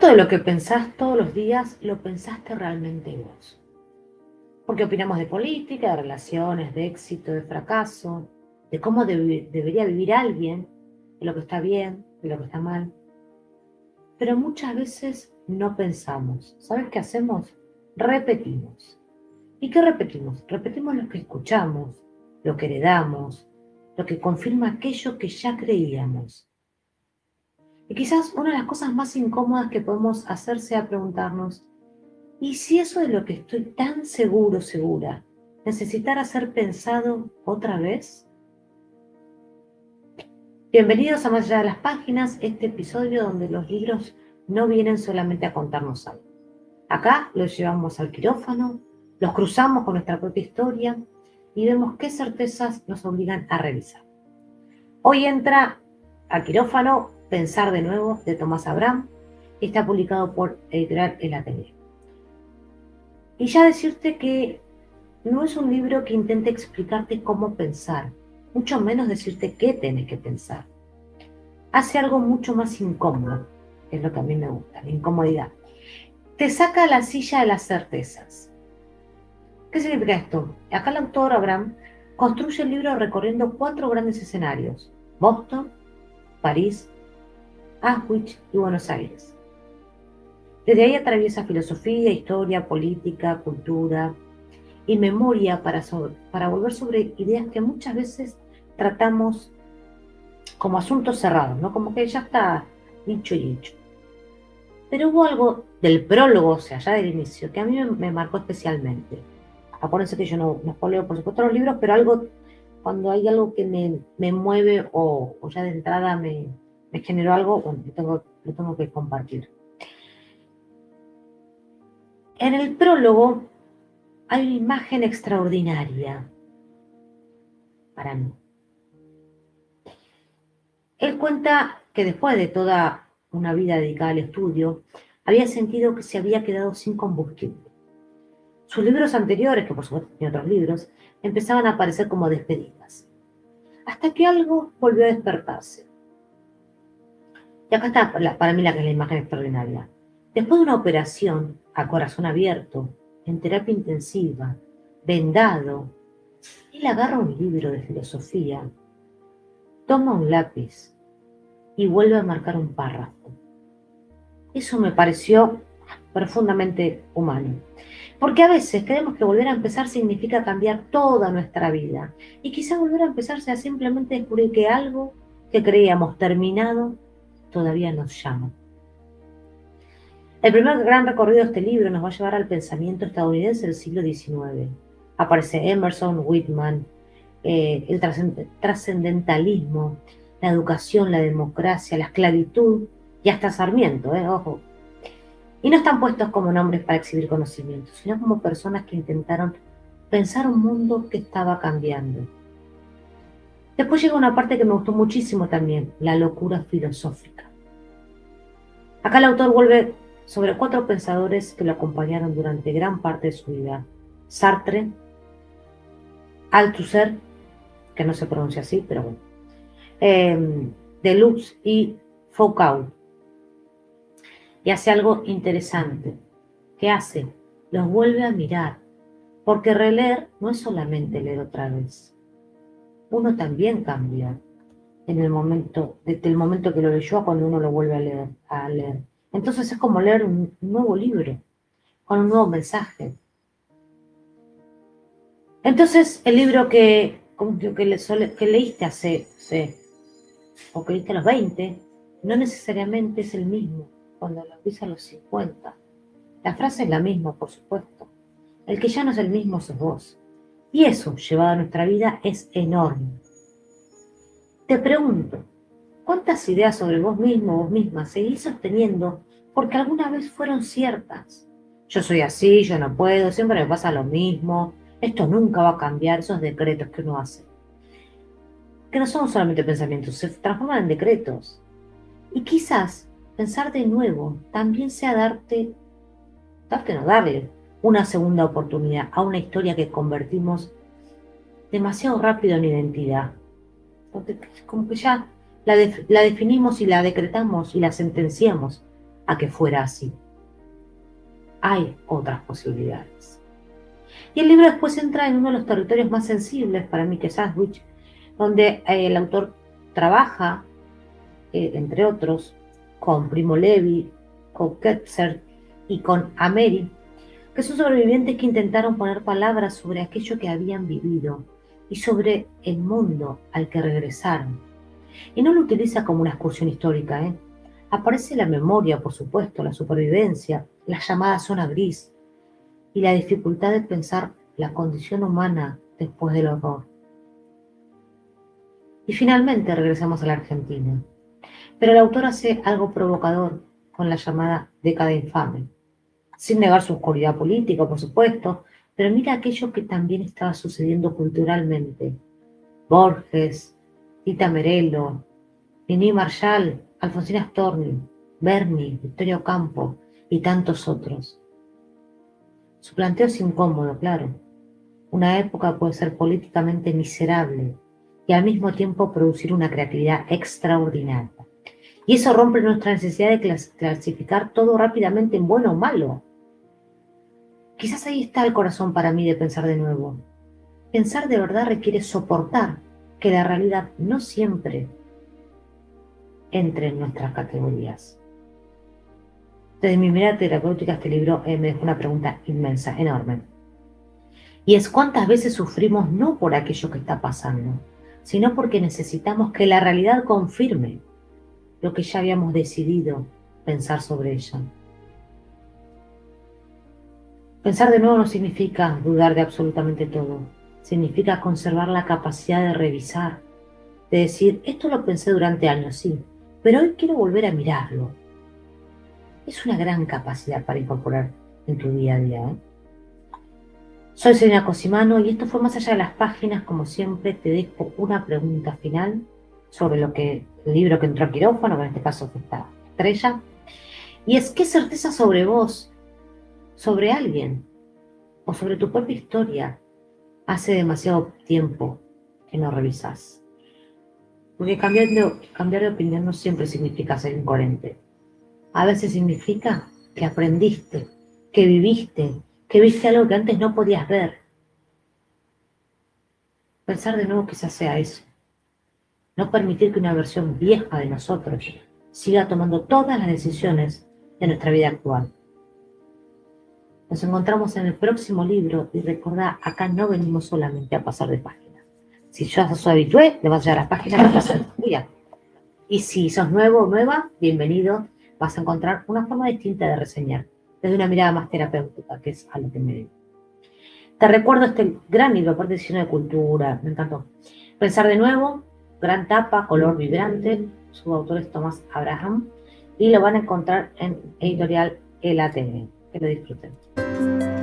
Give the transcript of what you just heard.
de lo que pensás todos los días lo pensaste realmente vos? Porque opinamos de política, de relaciones, de éxito, de fracaso, de cómo debería vivir alguien, de lo que está bien, de lo que está mal. Pero muchas veces no pensamos. ¿Sabes qué hacemos? Repetimos. ¿Y qué repetimos? Repetimos lo que escuchamos, lo que heredamos, lo que confirma aquello que ya creíamos. Y quizás una de las cosas más incómodas que podemos hacer sea preguntarnos, ¿y si eso de lo que estoy tan seguro, segura, necesitara ser pensado otra vez? Bienvenidos a Más allá de las páginas, este episodio donde los libros no vienen solamente a contarnos algo. Acá los llevamos al quirófano, los cruzamos con nuestra propia historia y vemos qué certezas nos obligan a revisar. Hoy entra a quirófano Pensar de nuevo, de Tomás Abraham, y está publicado por Editorial El Atelier. Y ya decirte que no es un libro que intente explicarte cómo pensar, mucho menos decirte qué tenés que pensar. Hace algo mucho más incómodo, que es lo que a mí me gusta, la incomodidad. Te saca la silla de las certezas. ¿Qué significa esto? Acá el autor Abraham construye el libro recorriendo 4 grandes escenarios: Boston, París, Auschwitz y Buenos Aires. Desde ahí atraviesa filosofía, historia, política, cultura y memoria para volver sobre ideas que muchas veces tratamos como asuntos cerrados, ¿no? Como que ya está dicho y hecho. Pero hubo algo del prólogo, o sea, ya del inicio, que a mí me marcó especialmente. Acuérdense que yo no spoileo, por supuesto, los libros, pero cuando hay algo que me mueve o ya de entrada me generó algo, bueno, lo tengo que compartir. En el prólogo hay una imagen extraordinaria para mí. Él cuenta que después de toda una vida dedicada al estudio, había sentido que se había quedado sin combustible. Sus libros anteriores, que por supuesto tenía otros libros, empezaban a aparecer como despedidas. Hasta que algo volvió a despertarse. Y acá está para mí la que es la imagen extraordinaria. Después de una operación a corazón abierto, en terapia intensiva, vendado, él agarra un libro de filosofía, toma un lápiz y vuelve a marcar un párrafo. Eso me pareció profundamente humano. Porque a veces creemos que volver a empezar significa cambiar toda nuestra vida. Y quizá volver a empezar sea simplemente descubrir que algo que creíamos terminado todavía nos llama. El primer gran recorrido de este libro nos va a llevar al pensamiento estadounidense del siglo XIX. Aparece Emerson, Whitman, el trascendentalismo, la educación, la democracia, la esclavitud y hasta Sarmiento, ojo. Y no están puestos como nombres para exhibir conocimientos, sino como personas que intentaron pensar un mundo que estaba cambiando. Después llega una parte que me gustó muchísimo también, la locura filosófica. Acá el autor vuelve sobre 4 pensadores que lo acompañaron durante gran parte de su vida: Sartre, Althusser, que no se pronuncia así, pero bueno, Deleuze y Foucault. Y hace algo interesante. ¿Qué hace? Los vuelve a mirar, porque releer no es solamente leer otra vez. Uno también cambia en el momento, desde el momento que lo leyó a cuando uno lo vuelve a leer. Entonces es como leer un nuevo libro, con un nuevo mensaje. Entonces el libro que leíste o que leíste a los 20, no necesariamente es el mismo cuando lo leíste a los 50. La frase es la misma, por supuesto. El que ya no es el mismo sos vos. Y eso, llevado a nuestra vida, es enorme. Te pregunto, ¿cuántas ideas sobre vos mismo o vos misma seguís sosteniendo porque alguna vez fueron ciertas? Yo soy así, yo no puedo, siempre me pasa lo mismo, esto nunca va a cambiar, esos decretos que uno hace. Que no son solamente pensamientos, se transforman en decretos. Y quizás pensar de nuevo también sea darle una segunda oportunidad a una historia que convertimos demasiado rápido en identidad. Porque como que ya la definimos y la decretamos y la sentenciamos a que fuera así. Hay otras posibilidades. Y el libro después entra en uno de los territorios más sensibles para mí, que es Auschwitz, donde el autor trabaja, entre otros, con Primo Levi, con Ketzer y con Ameri, que son sobrevivientes que intentaron poner palabras sobre aquello que habían vivido y sobre el mundo al que regresaron. Y no lo utiliza como una excursión histórica, ¿eh? Aparece la memoria, por supuesto, la supervivencia, la llamada zona gris y la dificultad de pensar la condición humana después del horror. Y finalmente regresamos a la Argentina. Pero el autor hace algo provocador con la llamada década infame, sin negar su oscuridad política, por supuesto, pero mira aquello que también estaba sucediendo culturalmente. Borges, Tita Merello, Nini Marshall, Alfonsina Storni, Berni, Victoria Ocampo y tantos otros. Su planteo es incómodo, claro. Una época puede ser políticamente miserable y al mismo tiempo producir una creatividad extraordinaria. Y eso rompe nuestra necesidad de clasificar todo rápidamente en bueno o malo. Quizás ahí está el corazón para mí de pensar de nuevo. Pensar de verdad requiere soportar que la realidad no siempre entre en nuestras categorías. Desde mi mirada terapéutica este libro me dejó una pregunta inmensa, enorme. Y es cuántas veces sufrimos no por aquello que está pasando, sino porque necesitamos que la realidad confirme lo que ya habíamos decidido pensar sobre ella. Pensar de nuevo no significa dudar de absolutamente todo. Significa conservar la capacidad de revisar, de decir, esto lo pensé durante años, sí, pero hoy quiero volver a mirarlo. Es una gran capacidad para incorporar en tu día a día, ¿eh? Soy Selena Cosimano y esto fue Más allá de las páginas. Como siempre, te dejo una pregunta final sobre el libro que entró a quirófano, que en este caso fue esta estrella, y es: ¿qué certeza sobre vos, sobre alguien o sobre tu propia historia hace demasiado tiempo que no revisas? Porque cambiar de opinión no siempre significa ser incoherente. A veces significa que aprendiste, que viste algo que antes no podías ver. Pensar de nuevo quizás sea eso. No permitir que una versión vieja de nosotros siga tomando todas las decisiones de nuestra vida actual. Nos encontramos en el próximo libro y recordá, acá no venimos solamente a pasar de páginas. Si ya sos habitué, le vas a llevar las páginas a pasar de día. Y si sos nuevo o nueva, bienvenido. Vas a encontrar una forma distinta de reseñar, desde una mirada más terapéutica, que es a lo que me dedico. Te recuerdo este gran libro, aparte de lleno de cultura, me encantó. Pensar de nuevo, gran tapa, color vibrante, su autor es Tomás Abraham, y lo van a encontrar en editorial El ATM. Que lo disfruten.